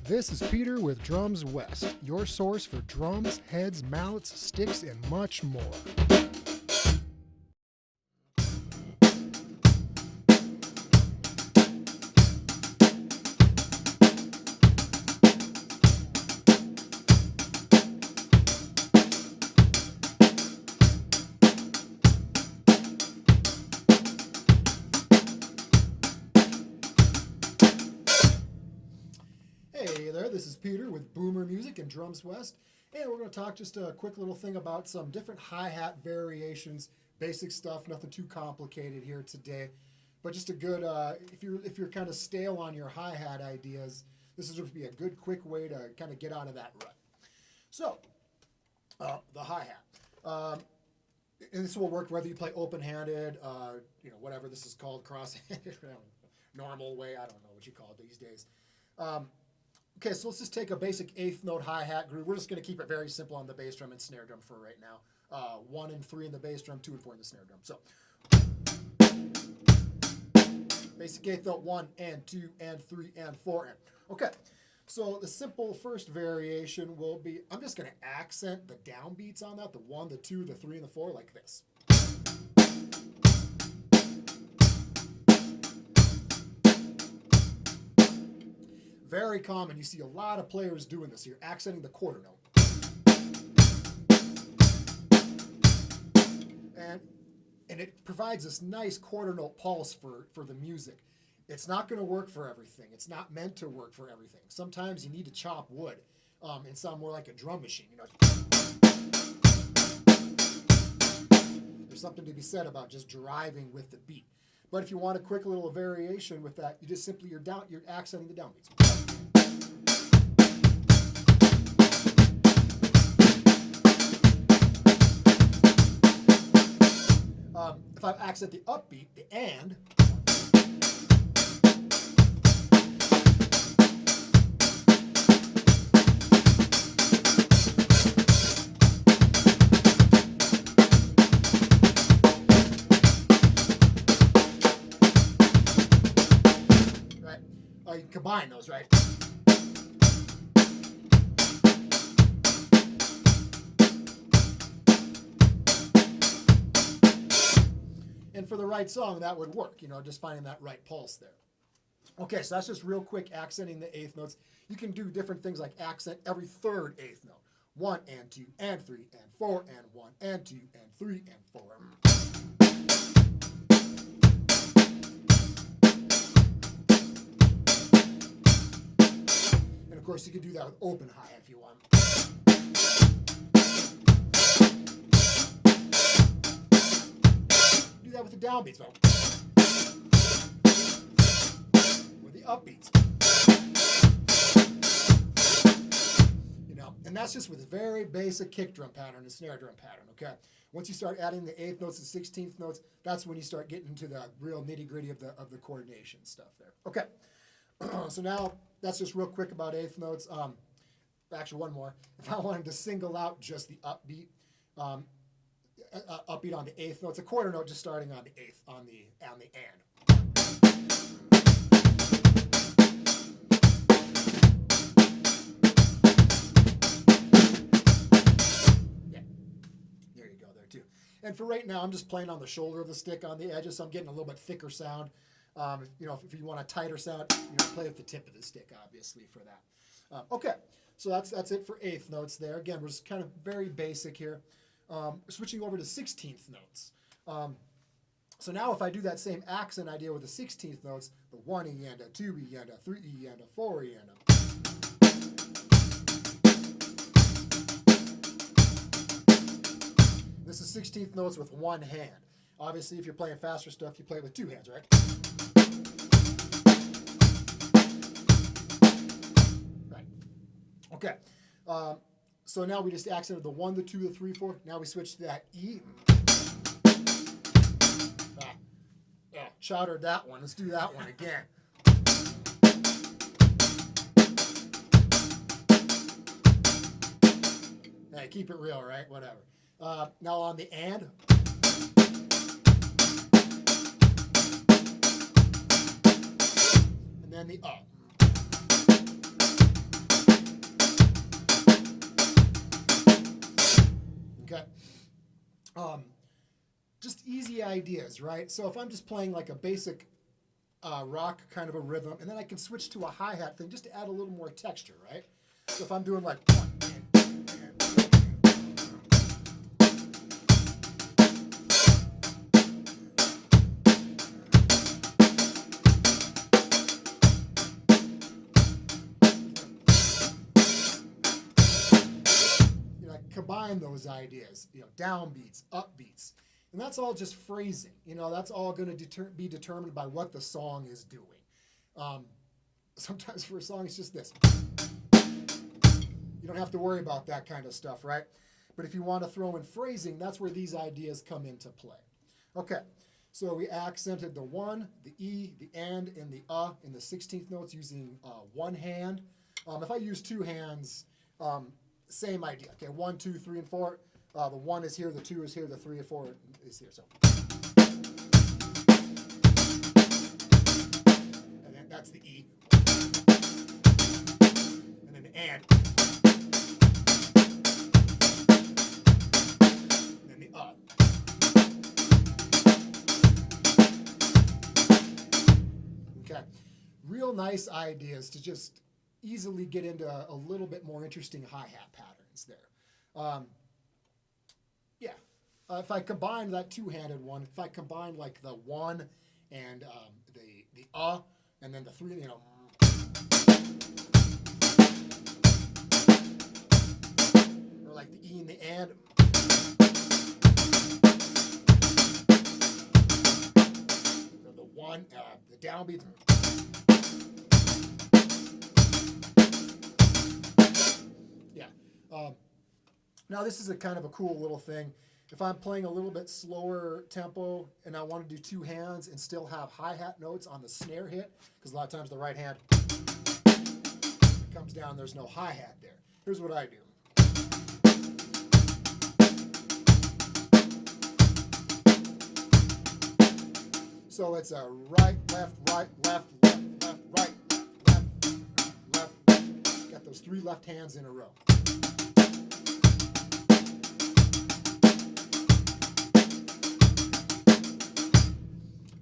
This is Peter with Drums West, your source for drums, heads, mallets, sticks, and much more. Hey there, this is Peter with Boomer Music and Drums West, and we're going to talk just a quick little thing about some different hi-hat variations, basic stuff, nothing too complicated here today, but just a good, if you're kind of stale on your hi-hat ideas, this is going to be a good quick way to kind of get out of that rut. So, the hi-hat. And this will work whether you play open-handed, whatever this is called, cross-handed, normal way, I don't know what you call it these days. Okay, so let's just take a basic eighth note hi-hat groove. We're just going to keep it very simple on the bass drum and snare drum for right now. 1 and 3 in the bass drum, 2 and 4 in the snare drum. So, basic eighth note, 1 and 2 and 3 and 4 and. Okay, so the simple first variation will be, I'm just going to accent the downbeats on that, the 1, the 2, the 3, and the 4 like this. Very common. You see a lot of players doing this. You're accenting the quarter note. And it provides this nice quarter note pulse for the music. It's not going to work for everything. It's not meant to work for everything. Sometimes you need to chop wood and sound more like a drum machine. There's something to be said about just driving with the beat. But if you want a quick little variation with that, you just simply, you're accenting the downbeats. If I accent the upbeat, the and, you can combine those, right? And for the right song, that would work, just finding that right pulse there. Okay, so that's just real quick accenting the eighth notes. You can do different things like accent every third eighth note. 1 and 2 and 3 and 4 and 1 and 2 and 3 and 4. And of course, you can do that with open hi-hat if you want. Do that with the downbeats, though. With the upbeats. And that's just with a very basic kick drum pattern and snare drum pattern, okay? Once you start adding the eighth notes and 16th notes, that's when you start getting into the real nitty-gritty of the coordination stuff there. Okay, so now that's just real quick about eighth notes. Actually, one more. If I wanted to single out just the upbeat, upbeat on the eighth note, it's a quarter note just starting on the eighth, on the and. And for right now, I'm just playing on the shoulder of the stick on the edges, so I'm getting a little bit thicker sound. If you want a tighter sound, play with the tip of the stick, obviously, for that. Okay, so that's it for eighth notes there. Again, we're just kind of very basic here. Switching over to 16th notes. So now if I do that same accent idea with the 16th notes, the 1 E and a 2 E and a 3 E and a 4 E and a. This is 16th notes with one hand. Obviously, if you're playing faster stuff, you play it with two hands, right? Right. Okay. So now we just accented the 1, the 2, the 3, 4. Now we switch to that E. Chowdered that one. Let's do that one again. Hey, keep it real, right? Whatever. Now on the and. And then the up. Okay. Just easy ideas, right? So if I'm just playing like a basic rock kind of a rhythm, and then I can switch to a hi-hat thing just to add a little more texture, right? So if I'm doing like one, I combine those ideas, downbeats, upbeats. And that's all just phrasing. That's all going to be determined by what the song is doing. Sometimes for a song, it's just this. You don't have to worry about that kind of stuff, right? But if you want to throw in phrasing, that's where these ideas come into play. Okay, so we accented the one, the E, the and the in the 16th notes using one hand. If I use two hands, same idea. Okay, 1, 2, 3, and 4. The 1 is here, the 2 is here, the 3 and 4 is here. So, and then that's the E. And then the and. And then the Okay, real nice ideas to just easily get into a little bit more interesting hi-hat patterns there. If I combine that two-handed one, if I combine like the 1 and the and then the 3, or like the E and the and. Or the 1, the downbeat. Yeah. Now this is a kind of a cool little thing. If I'm playing a little bit slower tempo and I want to do two hands and still have hi-hat notes on the snare hit, because a lot of times the right hand comes down, there's no hi-hat there. Here's what I do. So it's a right, left, right, left, left, left, right, left, left. Got those 3 left hands in a row.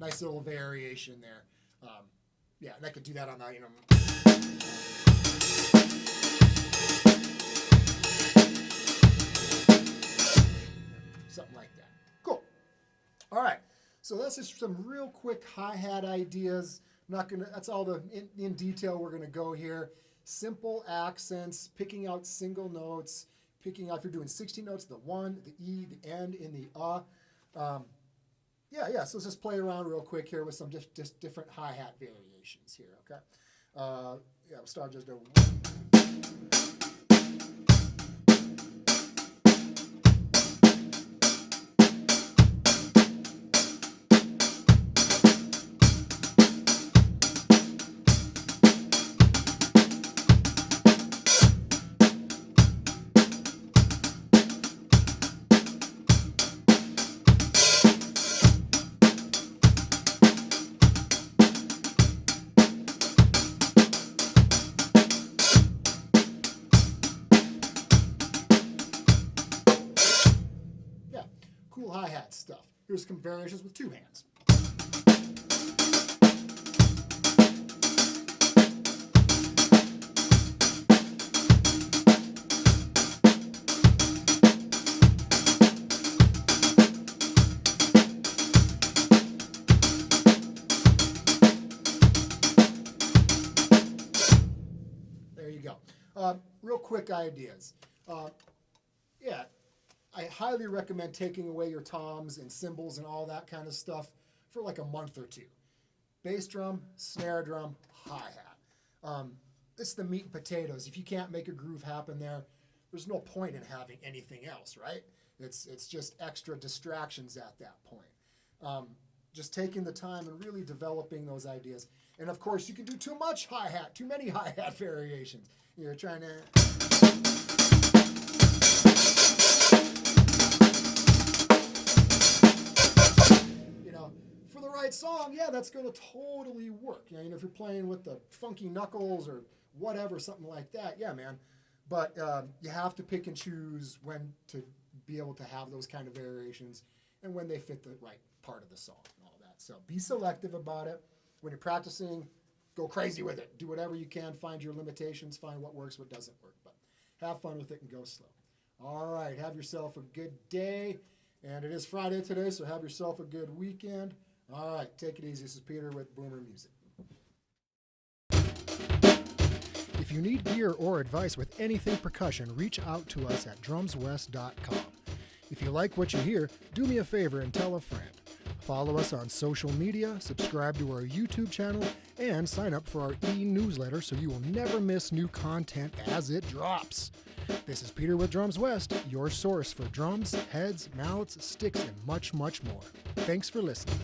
Nice little variation there. And I could do that on the, something like that. Cool. All right. So that's just some real quick hi-hat ideas. That's all in detail we're gonna go here. Simple accents, picking out single notes, picking out if you're doing 16 notes, the 1, the E, the and, in the so let's just play around real quick here with some just different hi-hat variations here, okay? We'll start just a... Cool hi-hat stuff. Here's some variations with 2 hands. There you go. Real quick ideas. I highly recommend taking away your toms and cymbals and all that kind of stuff for like a month or 2. Bass drum, snare drum, hi-hat. It's the meat and potatoes. If you can't make a groove happen there, there's no point in having anything else, right? It's just extra distractions at that point. Just taking the time and really developing those ideas. And of course, you can do too much hi-hat, too many hi-hat variations. You're trying to... For the right song, that's going to totally work. If you're playing with the funky knuckles or whatever, something like that, man. But you have to pick and choose when to be able to have those kind of variations and when they fit the right part of the song and all that. So be selective about it. When you're practicing, go crazy with it. Do whatever you can. Find your limitations. Find what works, what doesn't work. But have fun with it and go slow. All right. Have yourself a good day. And it is Friday today, so have yourself a good weekend. All right. Take it easy. This is Peter with Boomer Music. If you need gear or advice with anything percussion, reach out to us at drumswest.com. If you like what you hear, do me a favor and tell a friend. Follow us on social media, subscribe to our YouTube channel, and sign up for our e-newsletter so you will never miss new content as it drops. This is Peter with Drums West, your source for drums, heads, mallets, sticks, and much, much more. Thanks for listening.